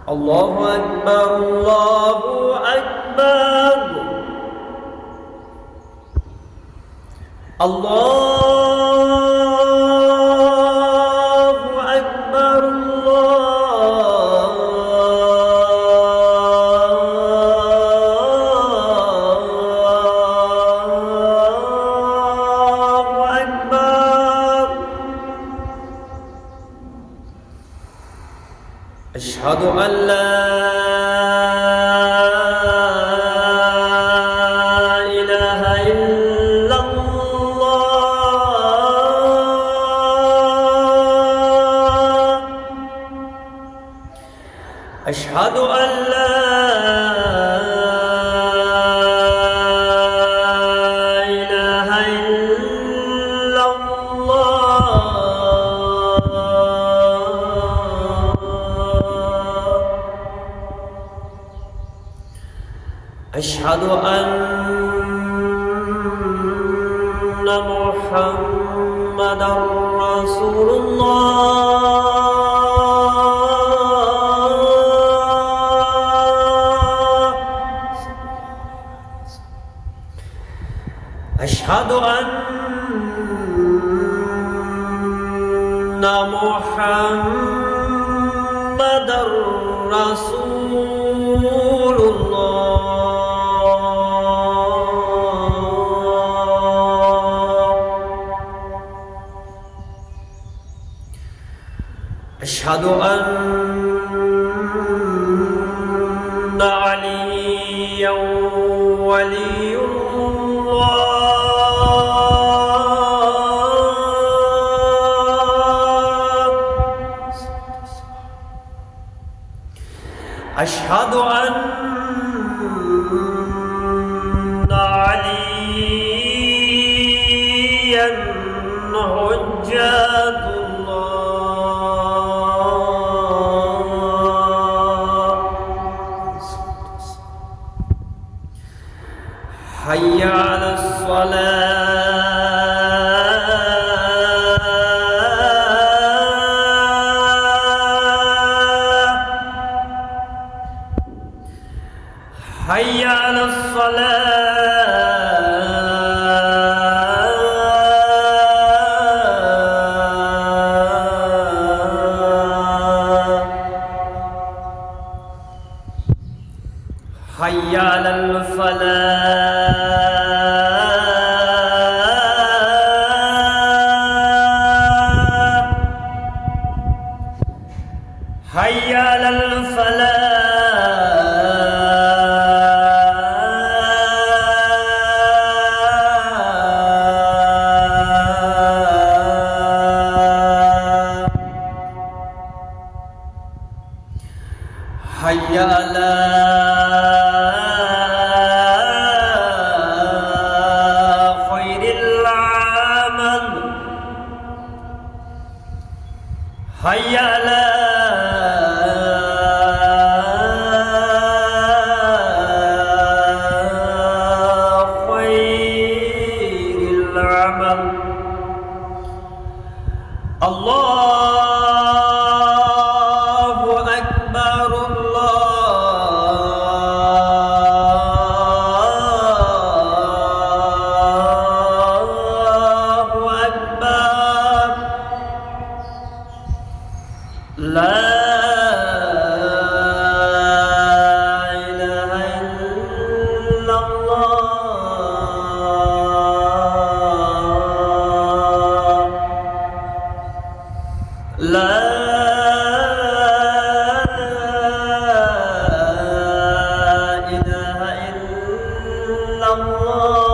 الله أكبر الله أكبر الله أكبر الله أكبر أشهد أن لا إله إلا الله أشهد أن لا إله إلا الله أشهد أن محمدًا رسول الله أشهد أن محمدًا رسول الله أشهد أن عليا ولي الله أشهد أن عليا حجة الله حي على الصلاة حي على الصلاة حي على الفلاح حي على الفلاح حي على خير العمل حي على خير العمل الله أكبر الله أكبر لا إله إلا الله لا إله إلا الله